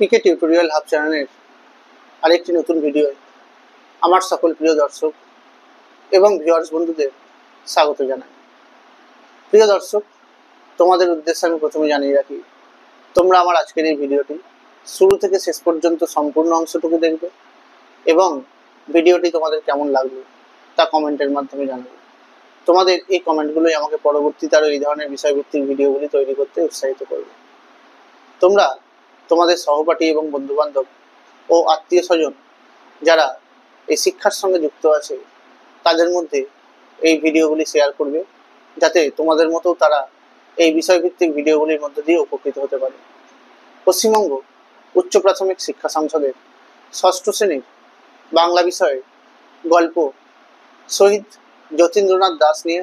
পিকে tutorial hub চ্যানেলের আরেকটি নতুন ভিডিও আমার সকল প্রিয় দর্শক এবং ভিউয়ার্স বন্ধুদের স্বাগত জানাই। প্রিয় দর্শক, তোমাদের উদ্দেশ্যে আমি প্রথমে জানিয়ে রাখি, তোমরা আমার আজকের এই ভিডিওটি শুরু থেকে শেষ পর্যন্ত সম্পূর্ণ অংশটুকু দেখবে এবং ভিডিওটি তোমাদের কেমন লাগলো তা কমেন্টের মাধ্যমে জানাবে। তোমাদের এই কমেন্টগুলোই আমাকে পরবর্তীতে আরও এই ধরনের বিষয়ভিত্তিক ভিডিওগুলি তৈরি করতে উৎসাহিত করবে। তোমরা তোমাদের সহপাঠী এবং বন্ধুবান্ধব ও আত্মীয় স্বজন যারা এই শিক্ষার সঙ্গে যুক্ত আছে তাদের মধ্যে এই ভিডিওগুলি শেয়ার করবে, যাতে তোমাদের মতো তারা এই বিষয়ভিত্তিক ভিডিওগুলির মধ্য দিয়ে উপকৃত হতে পারে। পশ্চিমবঙ্গ উচ্চ প্রাথমিক শিক্ষা সংসদের ষষ্ঠ শ্রেণীর বাংলা বিষয়ে গল্প শহীদ যতীন্দ্রনাথ দাস নিয়ে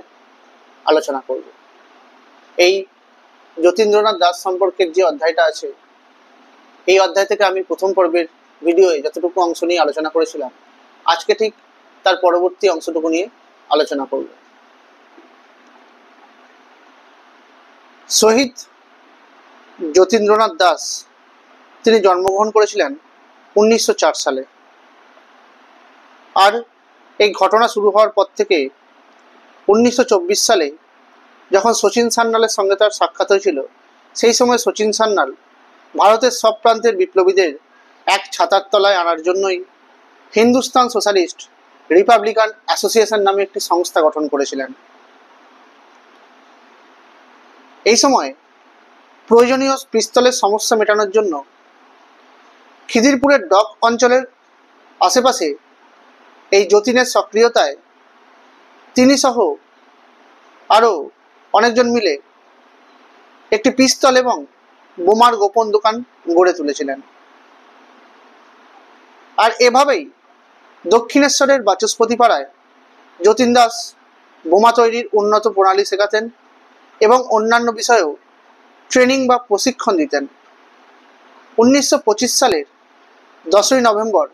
আলোচনা করব। এই যতীন্দ্রনাথ দাস সম্পর্কের যে অধ্যায়টা আছে, এই অধ্যায় থেকে আমি প্রথম পর্বের ভিডিওয়ে যতটুকু অংশ নিয়ে আলোচনা করেছিলাম, আজকে ঠিক তার পরবর্তী অংশটুকু নিয়ে আলোচনা করব। শহীদ যতীন্দ্রনাথ দাস তিনি জন্মগ্রহণ করেছিলেন 1904 সালে। আর এই ঘটনা শুরু হওয়ার পর থেকে 1924 সালে যখন শচীন সান্যালের সঙ্গে তার সাক্ষাৎ হয়েছিল, সেই সময় শচীন সান্যাল ভারতের সব প্রান্তের বিপ্লবীদের এক ছাতার তলায় আনার জন্যই হিন্দুস্তান সোশ্যালিস্ট রিপাবলিকান অ্যাসোসিয়েশন নামে একটি সংস্থা গঠন করেছিলেন। এই সময় প্রয়োজনীয় পিস্তলের সমস্যা মেটানোর জন্য খিদিরপুরের ডক অঞ্চলের আশেপাশে এই যতীনের সক্রিয়তায় তিনি সহ আরও অনেকজন মিলে একটি পিস্তল এবং বোমার গোপন দোকান গড়ে তুলেছিলেন। আর এভাবেই দক্ষিণেশ্বরের বাচস্পতি পাড়ায় যতীন দাস বোমা তৈরির উন্নত প্রণালী শেখাতেন এবং অন্যান্য বিষয়েও ট্রেনিং বা প্রশিক্ষণ দিতেন। 1925 সালের 10ই নভেম্বর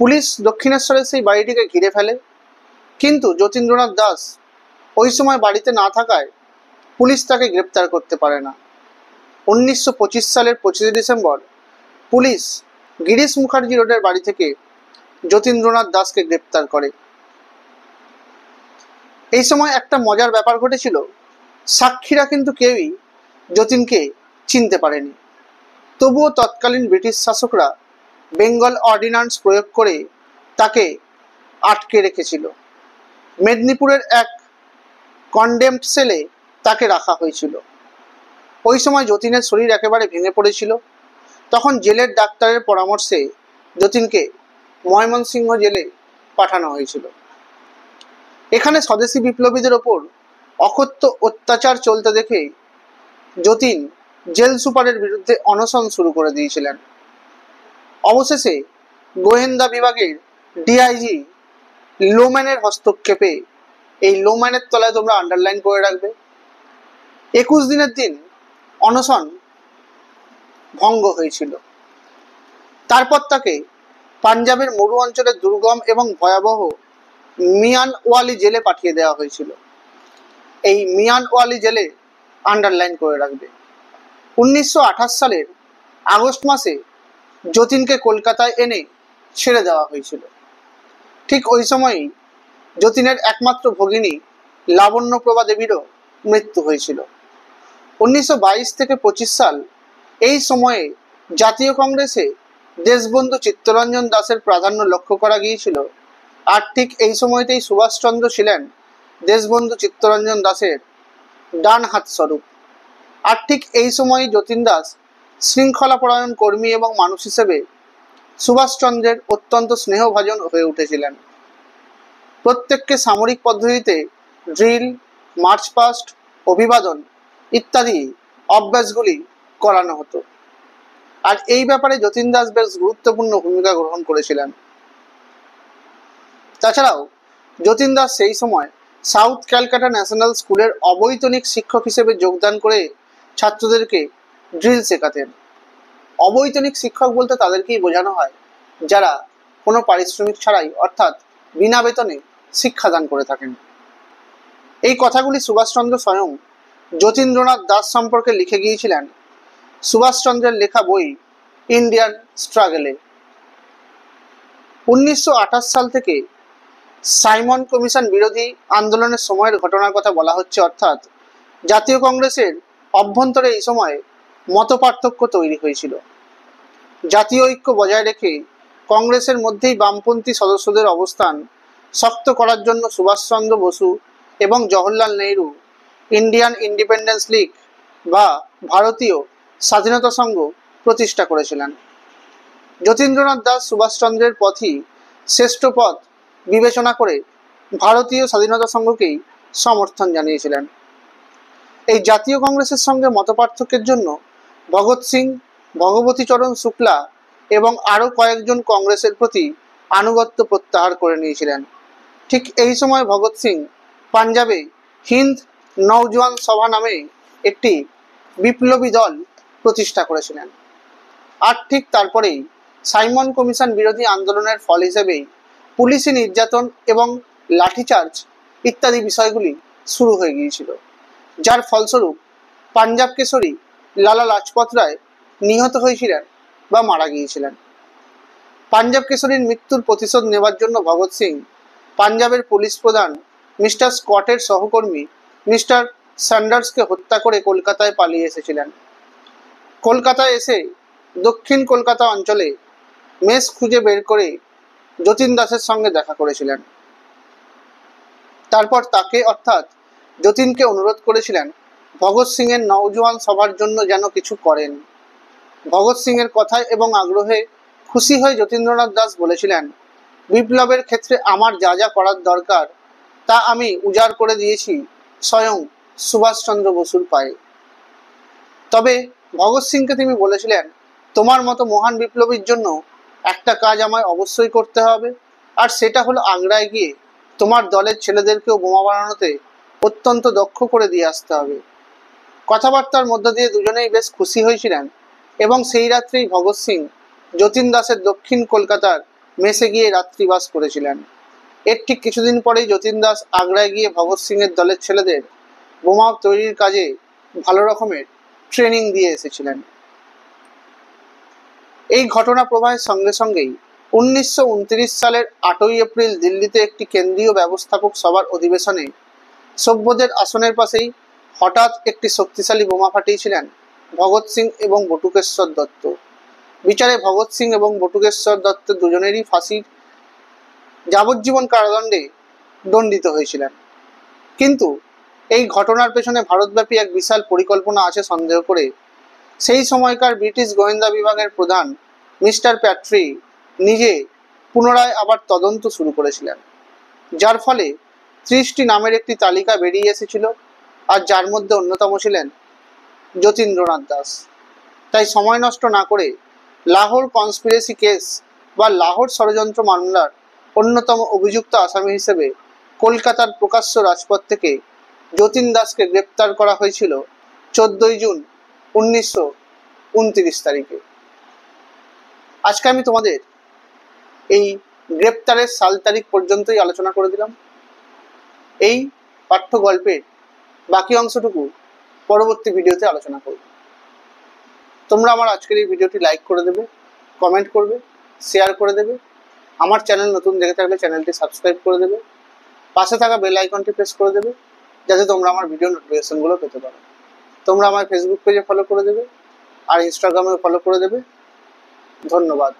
পুলিশ দক্ষিণেশ্বরের সেই বাড়িটিকে ঘিরে ফেলে, কিন্তু যতীন্দ্রনাথ দাস ওই সময় বাড়িতে না থাকায় পুলিশ তাকে গ্রেপ্তার করতে পারে না। 1925 সালের 25 ডিসেম্বর পুলিশ গিরিশ মুখার্জি রোডের বাড়ি থেকে যতীন্দ্রনাথ দাসকে গ্রেপ্তার করে। এই সময় একটা মজার ব্যাপার ঘটেছিল, সাক্ষীরা কিন্তু কেউই যতীনকে চিনতে পারেনি। তবুও তৎকালীন ব্রিটিশ শাসকরা বেঙ্গল অর্ডিন্যান্স প্রয়োগ করে তাকে আটকে রেখেছিল। মেদিনীপুরের এক কনডেমড সেলে তাকে রাখা হয়েছিল। ওই সময় যতীনের শরীর একেবারে ভেঙে পড়েছিল। তখন জেলের ডাক্তারের পরামর্শে যতীনকে ময়মনসিংহ জেলে পাঠানো হয়েছিল। এখানে স্বদেশী বিপ্লবীদের ওপর অকথ্য অত্যাচার চলতে দেখে যতীন জেল সুপারের বিরুদ্ধে অনশন শুরু করে দিয়েছিলেন। অবশেষে গোয়েন্দা বিভাগের ডিআইজি লোম্যানের হস্তক্ষেপে, এই লোম্যানের তলায় তোমরা আন্ডারলাইন করে রাখবে, 21 দিনের দিন অনশন ভঙ্গ হয়েছিল। তারপর তাকে পাঞ্জাবের মরু অঞ্চলের দুর্গম এবং ভয়াবহ মিয়ানওয়ালি জেলে পাঠিয়ে দেওয়া হয়েছিল। এই মিয়ানওয়ালি জেলে আন্ডারলাইন করে রাখবে। 1928 সালের আগস্ট মাসে যতীনকে কলকাতায় এনে ছেড়ে দেওয়া হয়েছিল। ঠিক ওই সময়ই যতীনের একমাত্র ভগিনী লাবণ্যপ্রভা দেবীরও মৃত্যু হয়েছিল। 1922 থেকে 25 সাল এই সময়ে জাতীয় কংগ্রেসে দেশবন্ধু চিত্তরঞ্জন দাসের প্রাধান্য লক্ষ্য করা গিয়েছিল। আর ঠিক এই সময়তেই সুভাষচন্দ্র ছিলেন দেশবন্ধু চিত্তরঞ্জন দাসের ডান হাত স্বরূপ। আর ঠিক এই সময়ই যতীন দাস শৃঙ্খলাপরায়ণ কর্মী এবং মানুষ হিসেবে সুভাষচন্দ্রের অত্যন্ত স্নেহভাজন হয়ে উঠেছিলেন। প্রত্যেককে সামরিক পদ্ধতিতে ড্রিল, মার্চ পাস্ট, অভিবাদন ইত্যাদি অভ্যাসগুলি করানো হতো। আর এই ব্যাপারে যতীন দাস বেশ গুরুত্বপূর্ণ ভূমিকা গ্রহণ করেছিলেন। তাছাড়াও যতীন দাস সেই সময় সাউথ ক্যালকাটা ন্যাশনাল স্কুলের অবৈতনিক শিক্ষক হিসেবে যোগদান করে ছাত্রদেরকে ড্রিল শেখাতেন। অবৈতনিক শিক্ষক বলতে তাদেরকেই বোঝানো হয় যারা কোনো পারিশ্রমিক ছাড়াই, অর্থাৎ বিনা বেতনে শিক্ষাদান করে থাকেন। এই কথাগুলি সুভাষচন্দ্র স্বয়ং যতীন্দ্রনাথ দাস সম্পর্কে লিখে গিয়েছিলেন সুভাষচন্দ্রের লেখা বই ইন্ডিয়ান স্ট্রাগলে। 1928 সাল থেকে সাইমন কমিশন বিরোধী আন্দোলনের সময়ের ঘটনার কথা বলা হচ্ছে, অর্থাৎ জাতীয় কংগ্রেসের অভ্যন্তরে এই সময়ে মতপার্থক্য তৈরি হয়েছিল। জাতীয় ঐক্য বজায় রেখে কংগ্রেসের মধ্যেই বামপন্থী সদস্যদের অবস্থান শক্ত করার জন্য সুভাষচন্দ্র বসু এবং জওহরলাল নেহরু ইন্ডিয়ান ইন্ডিপেন্ডেন্স লীগ বা ভারতীয় স্বাধীনতা সংঘ প্রতিষ্ঠা করেছিলেন। যতীন্দ্রনাথ দাস সুভাষচন্দ্রের পথই শ্রেষ্ঠ পথ বিবেচনা করে ভারতীয় স্বাধীনতা সংঘকেই সমর্থন জানিয়েছিলেন। এই জাতীয় কংগ্রেসের সঙ্গে মতপার্থক্যের জন্য ভগৎ সিং, ভগবতীচরণ শুক্লা এবং আরও কয়েকজন কংগ্রেসের প্রতি আনুগত্য প্রত্যাহার করে নিয়েছিলেন। ঠিক এই সময় ভগৎ সিং পাঞ্জাবে হিন্দ নওজোয়ান সভা নামে একটি বিপ্লবী দল প্রতিষ্ঠা করেছিলেন। আর ঠিক তারপরেই সাইমন কমিশন বিরোধী আন্দোলনের ফল হিসেবেই পুলিশি নির্যাতন এবং লাঠিচার্জ ইত্যাদি বিষয়গুলি শুরু হয়ে গিয়েছিল, যার ফলস্বরূপ পাঞ্জাব কেশরী লালা লাজপত রায় নিহত হয়েছিলেন বা মারা গিয়েছিলেন। পাঞ্জাব কেশরীর মৃত্যুর প্রতিশোধ নেওয়ার জন্য ভগৎ সিং পাঞ্জাবের পুলিশ প্রধান মিস্টার স্কটের সহকর্মী মিস্টার স্যান্ডার্সকে হত্যা করে কলকাতায় পালিয়ে এসেছিলেন। কলকাতায় এসে দক্ষিণ কলকাতা অঞ্চলে মেস খুঁজে বের করে যতীন দাসের সঙ্গে দেখা করেছিলেন। তারপর তাকে অর্থাৎ যতীনকে অনুরোধ করেছিলেন ভগৎ সিং এর নওজোয়ান সভার জন্য যেন কিছু করেন। ভগৎ সিং এর কথায় এবং আগ্রহে খুশি হয়ে যতীন্দ্রনাথ দাস বলেছিলেন, বিপ্লবের ক্ষেত্রে আমার যা যা করার দরকার তা আমি উজাড় করে দিয়েছি স্বয়ং সুভাষচন্দ্র বসুর পায়ে। তবে ভগৎ সিংকে তিনি বলেছিলেন, তোমার মতো মহান বিপ্লবীর জন্য একটা কাজ আমায় অবশ্যই করতে হবে, আর সেটা হলো আগ্রায় গিয়ে তোমার দলের ছেলেদেরকেও বোমা বানানোতে অত্যন্ত দক্ষ করে দিয়ে আসতে হবে। কথাবার্তার মধ্য দিয়ে দুজনেই বেশ খুশি হয়েছিলেন এবং সেই রাত্রেই ভগৎ সিং যতীন দাসের দক্ষিণ কলকাতার মেসে গিয়ে রাত্রিবাস করেছিলেন। এর ঠিক কিছুদিন পরেই যতীন দাস আগ্রায় গিয়ে ভগৎ সিং এর দলের ছেলেদের বোমা তৈরির কাজে ভালো রকমের ট্রেনিং দিয়ে এসেছিলেন। এই ঘটনা প্রবাহের সঙ্গে সঙ্গেই 1929 সালের 8ই এপ্রিল দিল্লিতে একটি কেন্দ্রীয় ব্যবস্থাপক সভার অধিবেশনে সভ্যদের আসনের পাশেই হঠাৎ একটি শক্তিশালী বোমা ফাটিয়েছিলেন ভগৎ সিং এবং বটুকেশ্বর দত্ত। বিচারে ভগৎ সিং এবং বটুকেশ্বর দত্ত দুজনেরই ফাঁসির যাবজ্জীবন কারাদণ্ডে দণ্ডিত হয়েছিলেন। কিন্তু এই ঘটনার পেছনে ভারতব্যাপী এক বিশাল পরিকল্পনা আছে সন্দেহ করে সেই সময়কার ব্রিটিশ গোয়েন্দা বিভাগের প্রধান মিস্টার প্যাট্রি নিজে পুনরায় আবার তদন্ত শুরু করেছিলেন, যার ফলে 30টি নামের একটি তালিকা বেরিয়ে এসেছিল, আর যার মধ্যে অন্যতম ছিলেন যতীন্দ্রনাথ দাস। তাই সময় নষ্ট না করে লাহোর কনস্পিরেসি কেস বা লাহোর ষড়যন্ত্র মামলার অন্যতম অভিযুক্ত আসামি হিসেবে কলকাতার প্রকাশ্য রাজপথ থেকে যতীন দাসকে গ্রেপ্তার করা হয়েছিল 14ই জুন 1929 তারিখে। আজকে আমি তোমাদের এই গ্রেপ্তারের সাল তারিখ পর্যন্তই আলোচনা করে দিলাম। এই পাঠ্য গল্পের বাকি অংশটুকু পরবর্তী ভিডিওতে আলোচনা করব। তোমরা আমার আজকের এই ভিডিওটি লাইক করে দেবে, কমেন্ট করবে, শেয়ার করে দেবে। আমার চ্যানেল নতুন দেখে থাকলে চ্যানেলটি সাবস্ক্রাইব করে দেবে, পাশে থাকা বেল আইকনটি প্রেস করে দেবে যাতে তোমরা আমার ভিডিও নোটিফিকেশনগুলো পেতে পারো। তোমরা আমার ফেসবুক পেজে ফলো করে দেবে আর ইনস্টাগ্রামেও ফলো করে দেবে। ধন্যবাদ।